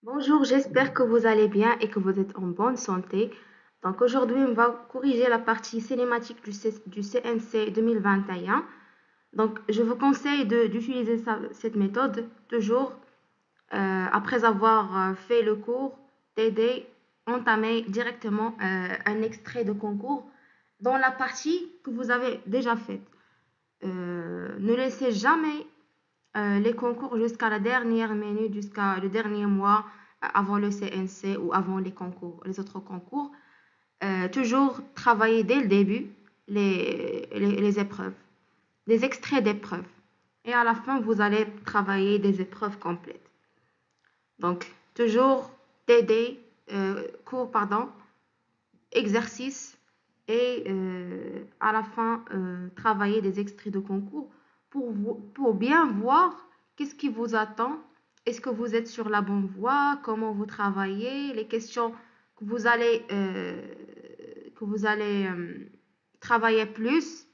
Bonjour, j'espère que vous allez bien et que vous êtes en bonne santé. Donc aujourd'hui, on va corriger la partie cinématique du CNC 2021. Donc je vous conseille d'utiliser cette méthode toujours après avoir fait le cours, d'aider, entamer directement un extrait de concours dans la partie que vous avez déjà faite. Ne laissez jamais les concours jusqu'à la dernière minute, jusqu'à le dernier mois avant le CNC ou avant les autres concours. Toujours travailler dès le début les épreuves, les extraits d'épreuves. Et à la fin, vous allez travailler des épreuves complètes. Donc, toujours TD, pardon, exercice et à la fin, travailler des extraits de concours pour bien voir qu'est-ce qui vous attend. Est-ce que vous êtes sur la bonne voie? Comment vous travaillez? Les questions que vous allez travailler plus,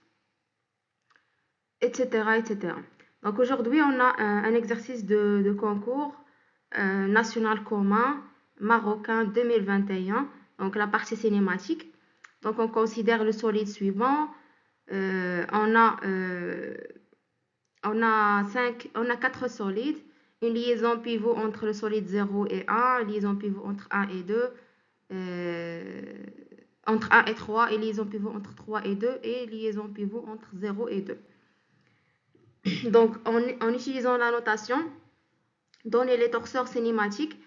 etc., etc. Donc aujourd'hui, on a un exercice de concours national commun marocain 2021, donc la partie cinématique. Donc on considère le solide suivant. Euh, on a, euh, on a quatre solides. Une liaison pivot entre le solide 0 et 1, une liaison pivot entre 1 et 2, entre 1 et 3, et liaison pivot entre 3 et 2, et liaison pivot entre 0 et 2. Donc, en utilisant la notation, donner les torseurs cinématiques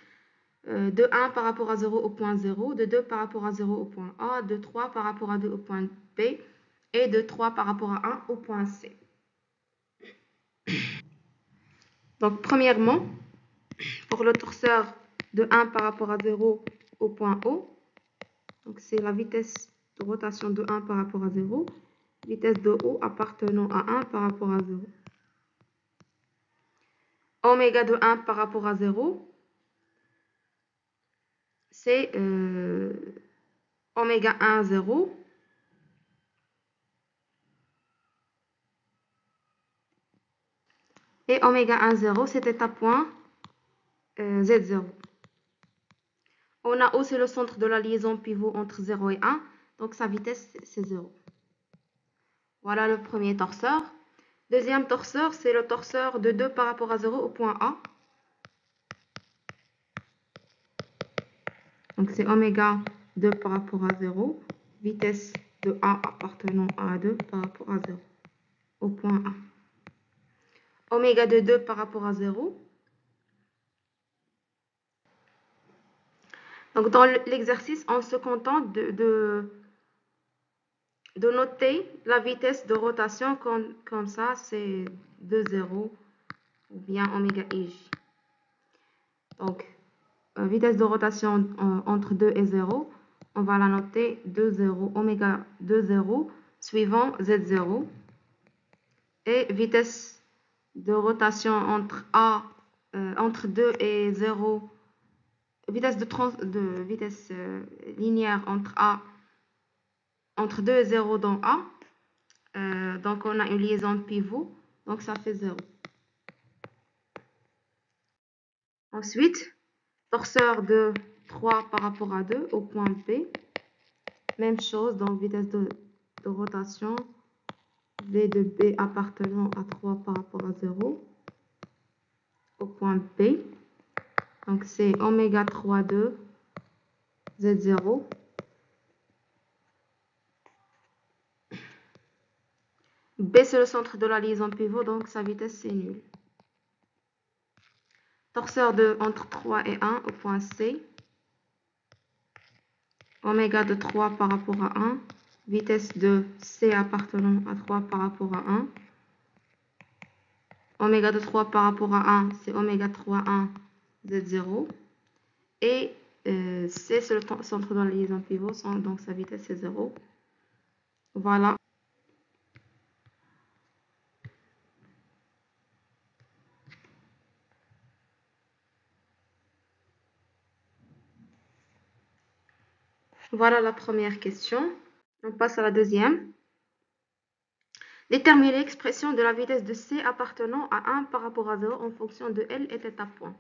de 1 par rapport à 0 au point 0, de 2 par rapport à 0 au point A, de 3 par rapport à 2 au point B, et de 3 par rapport à 1 au point C. Donc, premièrement, pour le torseur de 1 par rapport à 0 au point O, donc c'est la vitesse de rotation de 1 par rapport à 0, vitesse de O appartenant à 1 par rapport à 0. Oméga de 1 par rapport à 0, c'est oméga 1, 0. Et oméga 1, 0, c'était à point Z0. On a O, c'est le centre de la liaison pivot entre 0 et 1. Donc sa vitesse, c'est 0. Voilà le premier torseur. Deuxième torseur, c'est le torseur de 2 par rapport à 0 au point A. Donc c'est oméga 2 par rapport à 0. Vitesse de A appartenant à 2 par rapport à 0 au point A. Oméga de 2 par rapport à 0. Donc dans l'exercice, on se contente de noter la vitesse de rotation comme ça, c'est 2, 0 ou bien oméga ij. Donc, vitesse de rotation entre 2 et 0, on va la noter 2, 0, oméga 2, 0, suivant Z0. Et vitesse de rotation entre 2 et 0, vitesse vitesse linéaire entre 2 et 0 dans A. Donc, on a une liaison pivot, donc ça fait 0. Ensuite, torseur de 3 par rapport à 2 au point B. Même chose, donc vitesse de rotation, V de B appartenant à 3 par rapport à 0 au point B. Donc c'est oméga 3, 2, Z0. B, c'est le centre de la liaison pivot, donc sa vitesse, c'est nul. Torseur de entre 3 et 1 au point C. Oméga de 3 par rapport à 1. Vitesse de C appartenant à 3 par rapport à 1. Oméga de 3 par rapport à 1, c'est oméga 3, 1, Z0. Et C, c'est le centre de la liaison pivot, donc sa vitesse, c'est 0. Voilà. Voilà la première question. On passe à la deuxième. Déterminer l'expression de la vitesse de C appartenant à 1 par rapport à 0 en fonction de L et θ point.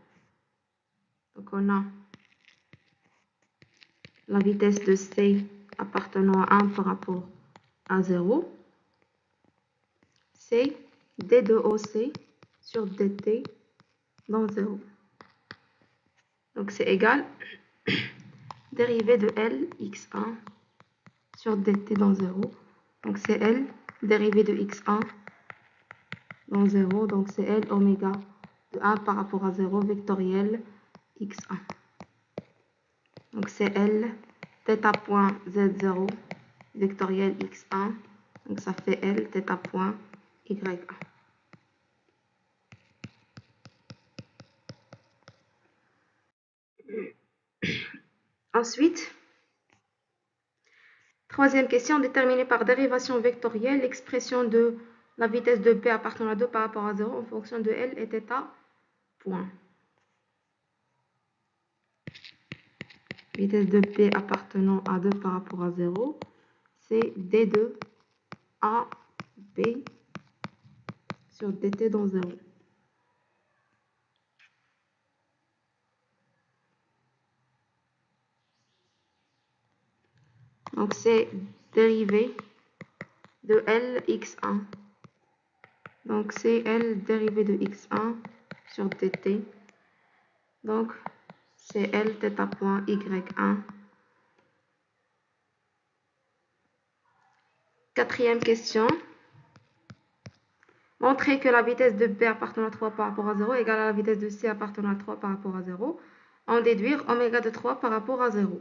Donc, on a la vitesse de C appartenant à 1 par rapport à 0. C'est d de OC sur dt dans 0. Donc, c'est égal dérivée de L x1 sur dt dans 0. Donc, c'est L dérivée de x1 dans 0. Donc, c'est L oméga de 1 par rapport à 0 vectoriel x1. Donc, c'est L θ point z0 vectoriel x1. Donc, ça fait L θ point y1. Ensuite, troisième question, déterminer par dérivation vectorielle l'expression de la vitesse de P appartenant à 2 par rapport à 0 en fonction de L et θ point. Vitesse de P appartenant à 2 par rapport à 0, c'est d de AB sur dt dans 0. Donc, c'est dérivée de L x1. Donc, c'est L dérivée de x1 sur dt. Donc, c'est L θ point y1. Quatrième question. Montrer que la vitesse de B appartenant à 3 par rapport à 0 égale à la vitesse de C appartenant à 3 par rapport à 0. En déduire oméga de 3 par rapport à 0.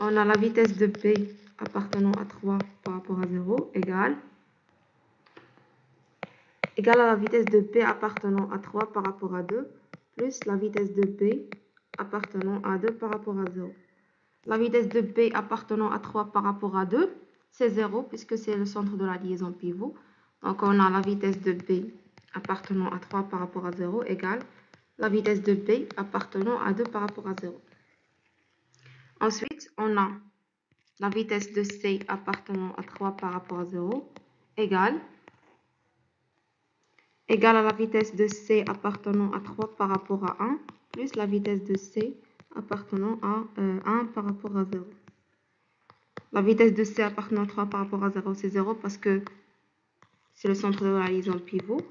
On a la vitesse de B appartenant à 3 par rapport à 0 égale à la vitesse de B appartenant à 3 par rapport à 2 plus la vitesse de B appartenant à 2 par rapport à 0. La vitesse de B appartenant à 3 par rapport à 2, c'est 0 puisque c'est le centre de la liaison pivot. Donc, on a la vitesse de B appartenant à 3 par rapport à 0 égale la vitesse de B appartenant à 2 par rapport à 0. Ensuite, on a la vitesse de C appartenant à 3 par rapport à 0 égale à la vitesse de C appartenant à 3 par rapport à 1 plus la vitesse de C appartenant à 1 par rapport à 0. La vitesse de C appartenant à 3 par rapport à 0, c'est 0 parce que c'est le centre de la liaison pivot.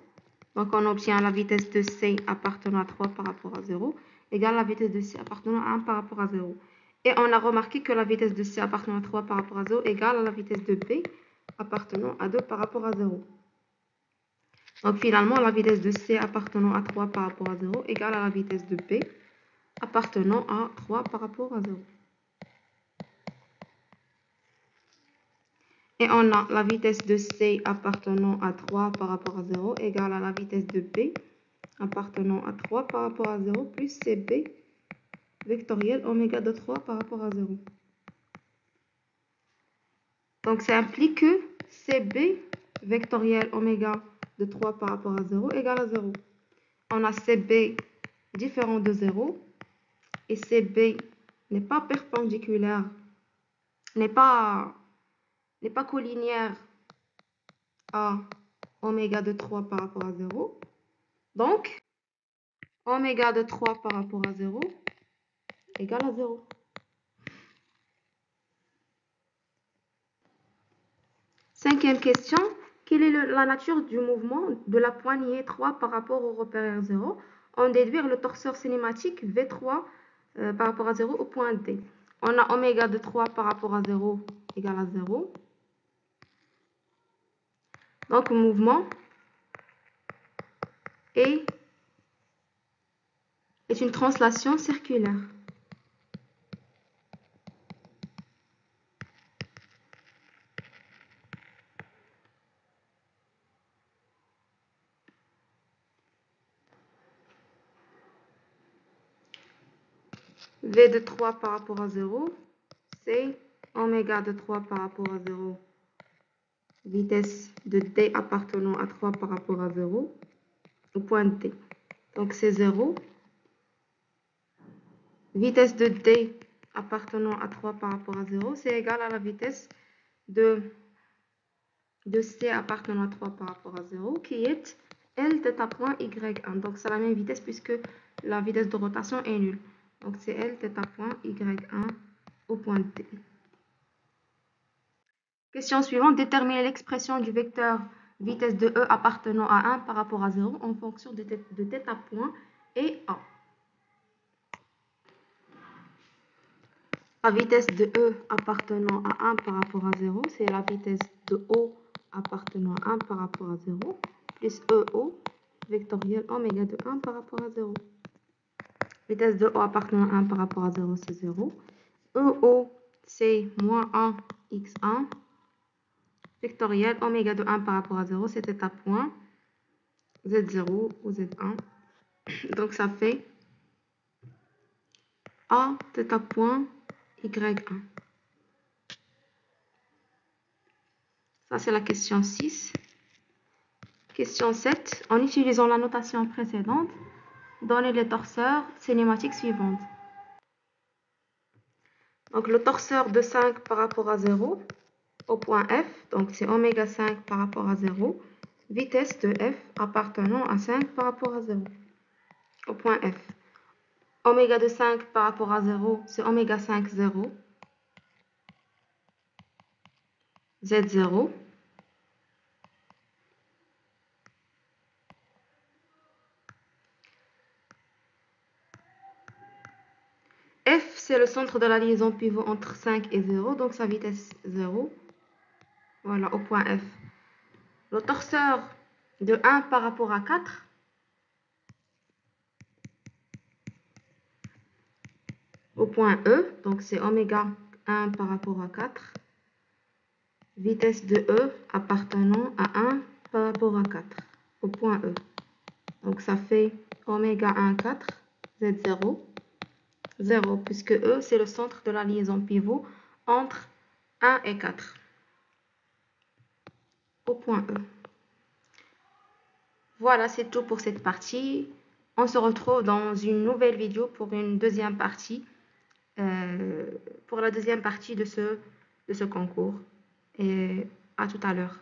Donc, on obtient la vitesse de C appartenant à 3 par rapport à 0 égale à la vitesse de C appartenant à 1 par rapport à 0. Et on a remarqué que la vitesse de C appartenant à 3 par rapport à 0 égale à la vitesse de B appartenant à 2 par rapport à 0. Donc, finalement, la vitesse de C appartenant à 3 par rapport à 0 égale à la vitesse de B appartenant à 3 par rapport à 0. Et on a la vitesse de C appartenant à 3 par rapport à 0 égale à la vitesse de B appartenant à 3 par rapport à 0 plus CB vectoriel oméga de 3 par rapport à 0. Donc, ça implique que CB vectoriel oméga de 3 par rapport à 0 égale à 0. On a CB différent de 0 et CB n'est pas perpendiculaire, n'est pas collinéaire à oméga de 3 par rapport à 0. Donc, oméga de 3 par rapport à 0 égale à 0. Cinquième question. Quelle est la nature du mouvement de la poignée 3 par rapport au repère 0? On déduire le torseur cinématique V3 par rapport à 0 au point D. On a oméga de 3 par rapport à 0 égale à 0. Donc, le mouvement est une translation circulaire. V de 3 par rapport à 0, c'est oméga de 3 par rapport à 0, vitesse de D appartenant à 3 par rapport à 0, au point D. Donc, c'est 0. Vitesse de D appartenant à 3 par rapport à 0, c'est égal à la vitesse de C appartenant à 3 par rapport à 0, qui est L θ point Y1. Donc, c'est la même vitesse puisque la vitesse de rotation est nulle. Donc, c'est L θ point Y1 au point D. Question suivante. Déterminer l'expression du vecteur vitesse de E appartenant à 1 par rapport à 0 en fonction de θ point et A. La vitesse de E appartenant à 1 par rapport à 0, c'est la vitesse de O appartenant à 1 par rapport à 0, plus EO, vectoriel oméga de 1 par rapport à 0. Vitesse de O appartenant à 1 par rapport à 0, c'est 0. EO, c'est moins 1 x1, vectoriel oméga de 1 par rapport à 0, c'est θ point, z0 ou z1. Donc, ça fait A θ point y1. Ça, c'est la question 6. Question 7. En utilisant la notation précédente, donnez les torseurs cinématiques suivantes. Donc, le torseur de 5 par rapport à 0 au point F, donc c'est oméga 5 par rapport à 0, vitesse de F appartenant à 5 par rapport à 0 au point F. Oméga de 5 par rapport à 0, c'est oméga 5, 0, Z0, F, c'est le centre de la liaison pivot entre 5 et 0, donc sa vitesse 0, voilà, au point F. Le torseur de 1 par rapport à 4, au point E, donc c'est oméga 1 par rapport à 4, vitesse de E appartenant à 1 par rapport à 4, au point E. Donc ça fait oméga 1, 4, Z0, 0, puisque E, c'est le centre de la liaison pivot entre 1 et 4, au point E. Voilà, c'est tout pour cette partie. On se retrouve dans une nouvelle vidéo pour une deuxième partie, pour la deuxième partie de ce concours. Et à tout à l'heure.